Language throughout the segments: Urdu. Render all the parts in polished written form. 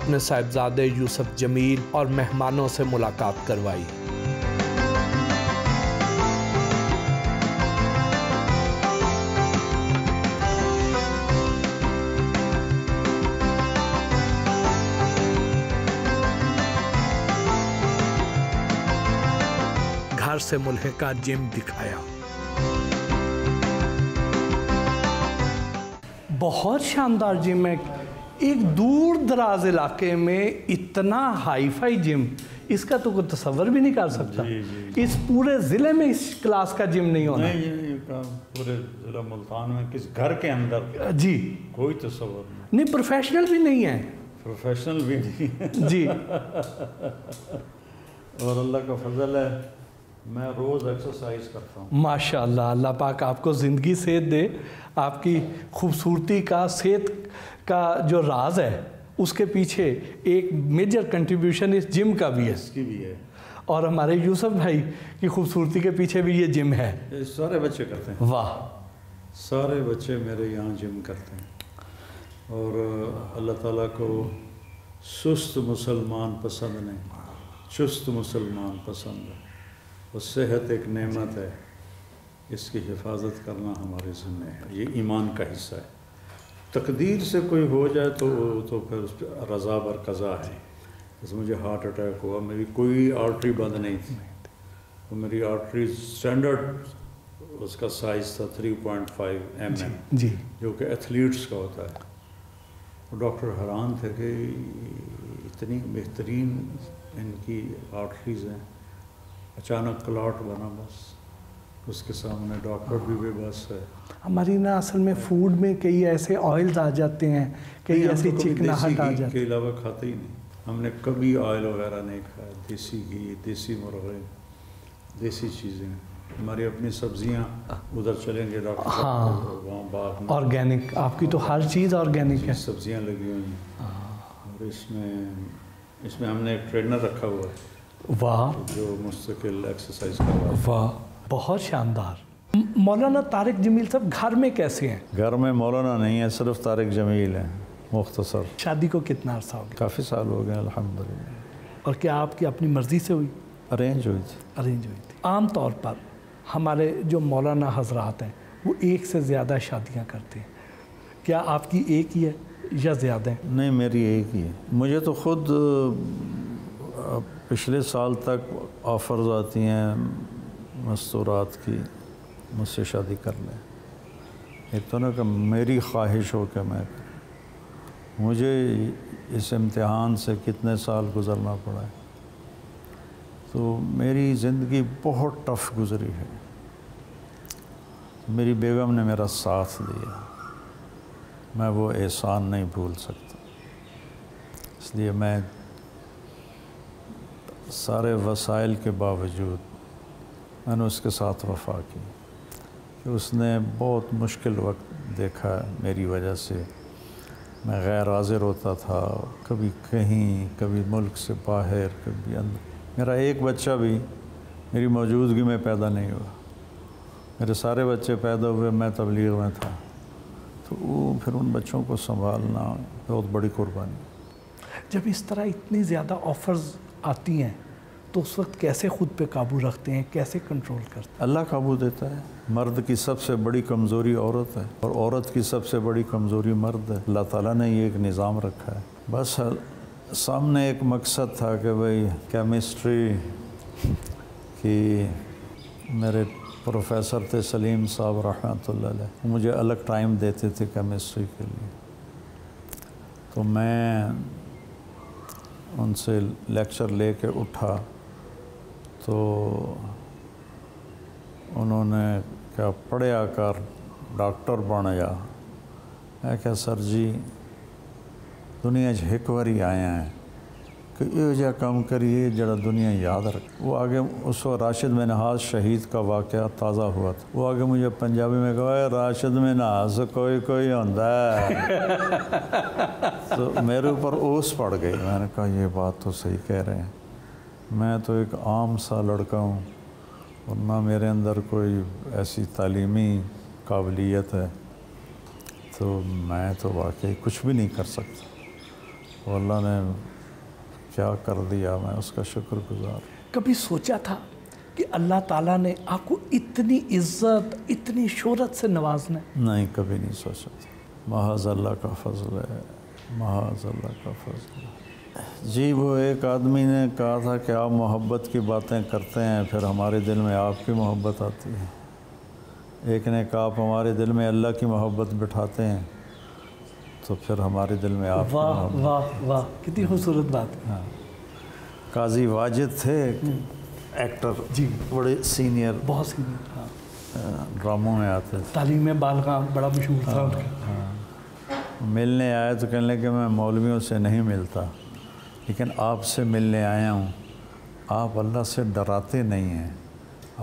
اپنے صاحبزادے یوسف جمیل اور مہمانوں سے ملاقات کروائی۔ گھر سے ملحقہ جم دکھایا۔ بہت شاندار جم ہے، ایک دور دراز علاقے میں اتنا ہائی فائی جم، اس کا تو کوئی تصور بھی نہیں کر سکتا۔ اس پورے ضلع میں اس کلاس کا جم نہیں ہونا۔ پورے ضلع ملتان میں کس گھر کے اندر جی کوئی تصور نہیں، پروفیشنل بھی نہیں ہے، پروفیشنل بھی نہیں جی۔ اور اللہ کا فضل ہے میں روز ایکسرسائز کرتا ہوں۔ ماشاءاللہ، اللہ پاک آپ کو زندگی صحت دے۔ آپ کی خوبصورتی کا، صحت کا جو راز ہے اس کے پیچھے ایک میجر کنٹریبیوشن اس جم کا بھی ہے، اس کی بھی ہے، اور ہمارے یوسف بھائی کی خوبصورتی کے پیچھے بھی یہ جم ہے۔ سارے بچے کرتے ہیں، واہ، سارے بچے میرے یہاں جم کرتے ہیں، اور اللہ تعالیٰ کو سست مسلمان پسند نہیں، چست مسلمان پسند ہے۔ اور صحت ایک نعمت ہے، اس کی حفاظت کرنا ہمارے ذمہ ہے، یہ ایمان کا حصہ ہے۔ تقدیر سے کوئی ہو جائے تو پھر اس پہ رضا بر قضا ہے۔ جیسے مجھے ہارٹ اٹیک ہوا، میری کوئی آرٹری بند نہیں تھی، تو میری آرٹری اسٹینڈرڈ اس کا سائز تھا 3.5 mm، جی، جو کہ ایتھلیٹس کا ہوتا ہے۔ ڈاکٹر حیران تھے کہ اتنی بہترین ان کی آرٹریز ہیں، اچانک کلاٹ بنا، بس اس کے سامنے ڈاکٹر بھی بے بس ہے۔ ہماری نا اصل میں فوڈ میں کئی ایسے آئلز آ جاتے ہیں، کئی ایسی چکناہٹ آ جاتی ہے۔ کے علاوہ کھاتے ہی نہیں، ہم نے کبھی آئل وغیرہ نہیں کھایا، دیسی گھی، دیسی مرغے، دیسی چیزیں۔ ہماری اپنی سبزیاں، ادھر چلیں گے ڈاکٹر صاحب وہاں باغ میں آرگینک، آپ کی تو ہر چیز آرگینک ہے، سبزیاں لگی ہوئی ہیں۔ اور اس میں ہم نے ایک ٹرینر رکھا ہوا ہے، واہ، جو مستقل ایکسرسائز کروا ہے۔ واہ، بہت شاندار۔ مولانا طارق جمیل صاحب گھر میں کیسے ہیں؟ گھر میں مولانا نہیں ہے، صرف طارق جمیل ہیں، مختصر۔ شادی کو کتنا عرصہ ہو گیا؟ کافی سال ہو گئے الحمدللہ۔ اور کیا آپ کی اپنی مرضی سے ہوئی؟ ارینج ہوئی تھی۔ ارینج ہوئی تھی۔ عام طور پر ہمارے جو مولانا حضرات ہیں وہ ایک سے زیادہ شادیاں کرتے ہیں، کیا آپ کی ایک ہی ہے یا زیادہ ہیں؟ نہیں، میری ایک ہی ہے۔ مجھے تو خود پچھلے سال تک آفرز آتی ہیں مستورات کی، مجھ سے شادی کر لیں۔ ایک تو نا کہ میری خواہش ہو کہ میں مجھے اس امتحان سے کتنے سال گزرنا پڑا ہے، تو میری زندگی بہت ٹف گزری ہے۔ میری بیگم نے میرا ساتھ دیا، میں وہ احسان نہیں بھول سکتا، اس لیے میں سارے وسائل کے باوجود میں نے اس کے ساتھ وفا کی، کہ اس نے بہت مشکل وقت دیکھا میری وجہ سے۔ میں غیر حاضر ہوتا تھا، کبھی کہیں، کبھی ملک سے باہر، کبھی اندر۔ میرا ایک بچہ بھی میری موجودگی میں پیدا نہیں ہوا، میرے سارے بچے پیدا ہوئے میں تبلیغ میں تھا، تو وہ پھر ان بچوں کو سنبھالنا بہت بڑی قربانی۔ جب اس طرح اتنی زیادہ آفرز آتی ہیں تو اس وقت کیسے خود پہ قابو رکھتے ہیں، کیسے کنٹرول کرتے ہیں؟ اللہ قابو دیتا ہے۔ مرد کی سب سے بڑی کمزوری عورت ہے، اور عورت کی سب سے بڑی کمزوری مرد ہے۔ اللہ تعالیٰ نے یہ ایک نظام رکھا ہے۔ بس سامنے ایک مقصد تھا کہ بھئی کیمسٹری کی، میرے پروفیسر تھے سلیم صاحب رحمۃ اللہ علیہ، مجھے الگ ٹائم دیتے تھے کیمسٹری کے لیے، تو میں ان سے لیکچر لے کے اٹھا تو انہوں نے کیا پڑھیا کر ڈاکٹر بن جا۔ میں کہا سر جی دنیا ایک واری آیا ہے کہ یہ جا کام کریے جڑا دنیا یاد رکھ۔ وہ آگے اس وقت راشد منہاز شہید کا واقعہ تازہ ہوا تھا، وہ آگے مجھے پنجابی میں کہا اے راشد منہاز کوئی کوئی ہوتا ہے، تو میرے اوپر اوس پڑ گئی۔ میں نے کہا یہ بات تو صحیح کہہ رہے ہیں، میں تو ایک عام سا لڑکا ہوں، اور نہ میرے اندر کوئی ایسی تعلیمی قابلیت ہے، تو میں تو واقعی کچھ بھی نہیں کر سکتا۔ تو اللہ نے کیا کر دیا، میں اس کا شکر گزار۔ کبھی سوچا تھا کہ اللہ تعالیٰ نے آپ کو اتنی عزت، اتنی شہرت سے نوازنا ہے؟ نہیں، کبھی نہیں سوچا تھا، محض اللہ کا فضل ہے، محض اللہ کا فضل ہے۔ جی، وہ ایک آدمی نے کہا تھا کہ آپ محبت کی باتیں کرتے ہیں، پھر ہمارے دل میں آپ کی محبت آتی ہے۔ ایک نے کہا آپ ہمارے دل میں اللہ کی محبت بٹھاتے ہیں، تو پھر ہمارے دل میں آپ کی واہ محبت۔ واہ واہ، کتنی خوبصورت بات ہے۔ ہاں، قاضی واجد تھے ایکٹر، جی، بڑے سینئر، بہت سینئر، ہاں، ڈراموں میں آتے تھے۔ تعلیم بالغاں بڑا مشہور تھا ان کا۔ ملنے آئے تو کہنے لگے کہ میں مولویوں سے نہیں ملتا، لیکن آپ سے ملنے آیا ہوں۔ آپ اللہ سے ڈراتے نہیں ہیں،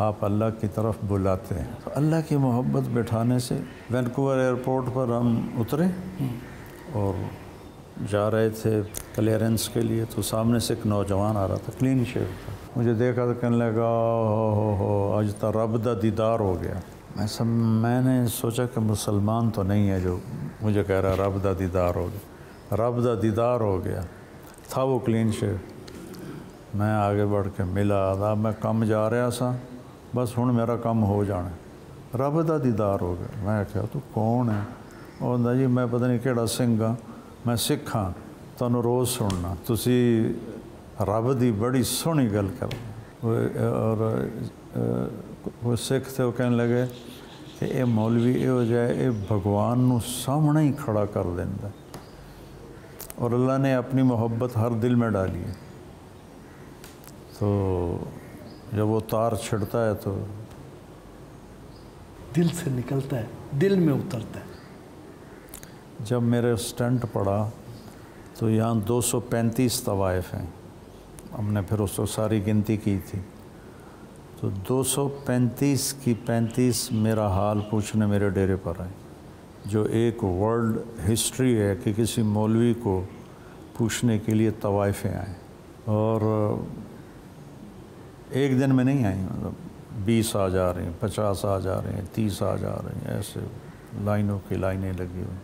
آپ اللہ کی طرف بلاتے ہیں۔ تو اللہ کی محبت بٹھانے سے وینکوور ایئرپورٹ پر ہم اترے اور جا رہے تھے کلیئرنس کے لیے، تو سامنے سے ایک نوجوان آ رہا تھا، کلین شیو تھا۔ مجھے دیکھا تو کہنے لگا ہو آج تو رب دا دیدار ہو گیا۔ میں نے سوچا کہ مسلمان تو نہیں ہے جو مجھے کہہ رہا رب دا دیدار ہو گیا۔ رب دا دیدار ہو گیا، تھا وہ کلین شیو۔ میں آگے بڑھ کے ملا، آداب میں کم جا رہا سا، بس ہن میرا کم ہو جانا، رب دا دیدار ہو گیا۔ میں کہا تو کون ہے؟ اور کہندا جی میں پتہ نہیں کہڑا سنگھ ہاں، میں سکھ ہاں، تانوں روز سننا، تسی رب دی بڑی سونی گل کر۔ اور وہ سکھ تھے، وہ کہنے لگے کہ اے مولوی اے ہو جائے، اے بھگوان نو سامنے ہی کھڑا کر دیندا، اور اللہ نے اپنی محبت ہر دل میں ڈالی ہے۔ تو جب وہ تار چھڑتا ہے تو دل سے نکلتا ہے، دل میں اترتا ہے۔ جب میرے سٹنٹ پڑا تو یہاں 235 طوائف ہیں، ہم نے پھر اس کو ساری گنتی کی تھی، تو 235 کی 35 میرا حال پوچھنے میرے ڈیرے پر آئے، جو ایک ورلڈ ہسٹری ہے کہ کسی مولوی کو پوچھنے کے لیے طوائفیں آئیں۔ اور ایک دن میں نہیں آئیں، مطلب 20 آ جا رہے ہیں، 50 آ جا رہے ہیں، 30 آ جا رہے ہیں، ایسے لائنوں کی لائنیں لگی ہوئی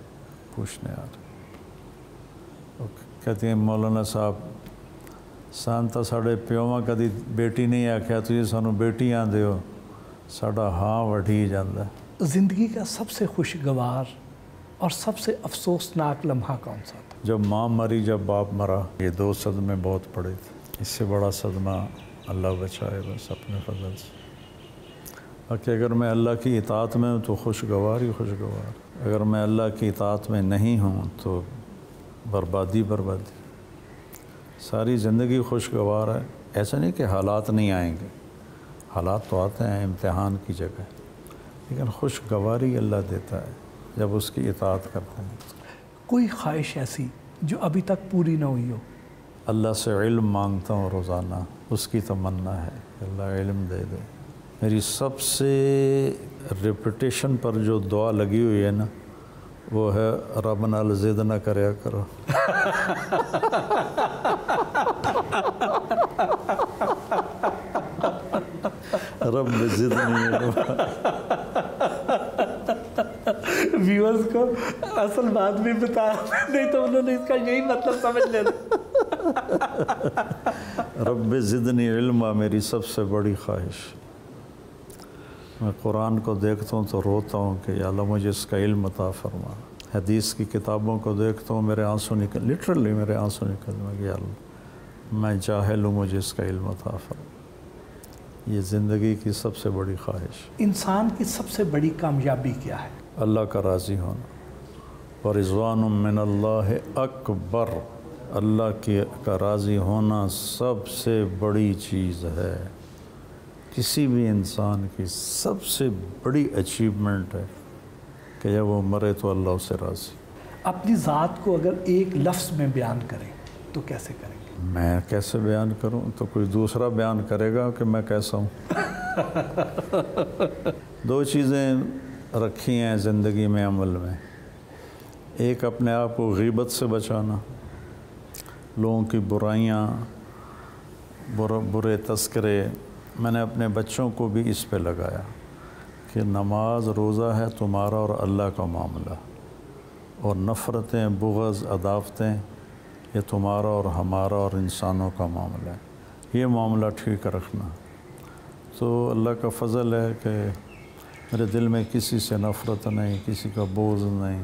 پوچھنے آ رہے ہیں۔ کہتے ہیں مولانا صاحب سان تو ساڑے پیوواں کدی بیٹی نہیں آکھیا، تسی سانوں بیٹی آندے ہو، ساڈا ہاں وٹھی جاندا ہے۔ زندگی کا سب سے خوشگوار اور سب سے افسوسناک لمحہ کون سا تھا؟ جب ماں مری، جب باپ مرا، یہ 2 صدمے بہت پڑے تھے۔ اس سے بڑا صدمہ اللہ بچائے بس اپنے فضل سے۔ باقی اگر میں اللہ کی اطاعت میں ہوں تو خوشگوار ہی خوشگوار، اگر میں اللہ کی اطاعت میں نہیں ہوں تو بربادی بربادی۔ ساری زندگی خوشگوار ہے، ایسا نہیں کہ حالات نہیں آئیں گے، حالات تو آتے ہیں امتحان کی جگہ، لیکن خوشگواری اللہ دیتا ہے جب اس کی اطاعت کرتے ہیں۔ کوئی خواہش ایسی جو ابھی تک پوری نہ ہوئی ہو؟ اللہ سے علم مانگتا ہوں روزانہ، اس کی تمنا ہے کہ اللہ علم دے دے۔ میری سب سے ریپیٹیشن پر جو دعا لگی ہوئی ہے نا، وہ ہے رب نال ضد نہ کریا کرو۔ رب ضد نہیں ہے۔ ویورز کو اصل بات بھی بتا، نہیں تو انہوں نے اس کا یہی مطلب سمجھ لینا۔ رب زدنی علما میری سب سے بڑی خواہش۔ میں قرآن کو دیکھتا ہوں تو روتا ہوں کہ یا اللہ مجھے اس کا علم عطا فرما۔ حدیث کی کتابوں کو دیکھتا ہوں، میرے آنسو نکل، لٹرلی میرے آنسو نکل کہ یا اللہ میں جاہل ہوں، مجھے اس کا علم عطا فرما۔ یہ زندگی کی سب سے بڑی خواہش۔ انسان کی سب سے بڑی کامیابی کیا ہے؟ اللہ کا راضی ہونا۔ ورضوان من اللہ اکبر، اللہ کا راضی ہونا سب سے بڑی چیز ہے۔ کسی بھی انسان کی سب سے بڑی اچیومنٹ ہے کہ جب وہ مرے تو اللہ اسے راضی۔ اپنی ذات کو اگر ایک لفظ میں بیان کریں تو کیسے کریں گے؟ میں کیسے بیان کروں؟ تو کوئی دوسرا بیان کرے گا کہ میں کیسا ہوں۔ 2 چیزیں رکھی ہیں زندگی میں عمل میں، ایک اپنے آپ کو غیبت سے بچانا، لوگوں کی برائیاں، برے تذکرے۔ میں نے اپنے بچوں کو بھی اس پہ لگایا کہ نماز روزہ ہے تمہارا اور اللہ کا معاملہ، اور نفرتیں، بغض، عداوتیں یہ تمہارا اور ہمارا اور انسانوں کا معاملہ ہے، یہ معاملہ ٹھیک رکھنا۔ تو اللہ کا فضل ہے کہ میرے دل میں کسی سے نفرت نہیں، کسی کا بغض نہیں،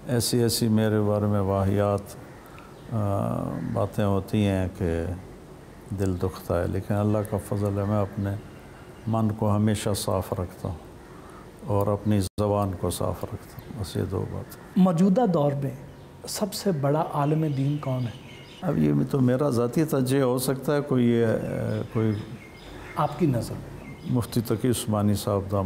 ایسی میرے بارے میں واہیات باتیں ہوتی ہیں کہ دل دکھتا ہے، لیکن اللہ کا فضل ہے میں اپنے من کو ہمیشہ صاف رکھتا ہوں اور اپنی زبان کو صاف رکھتا ہوں، بس یہ دو بات۔ موجودہ دور میں سب سے بڑا عالم دین کون ہے؟ اب یہ تو میرا ذاتی تجزیہ ہو سکتا ہے، کوئی آپ کی نظر میں؟ مفتی تقی عثمانی صاحب دامت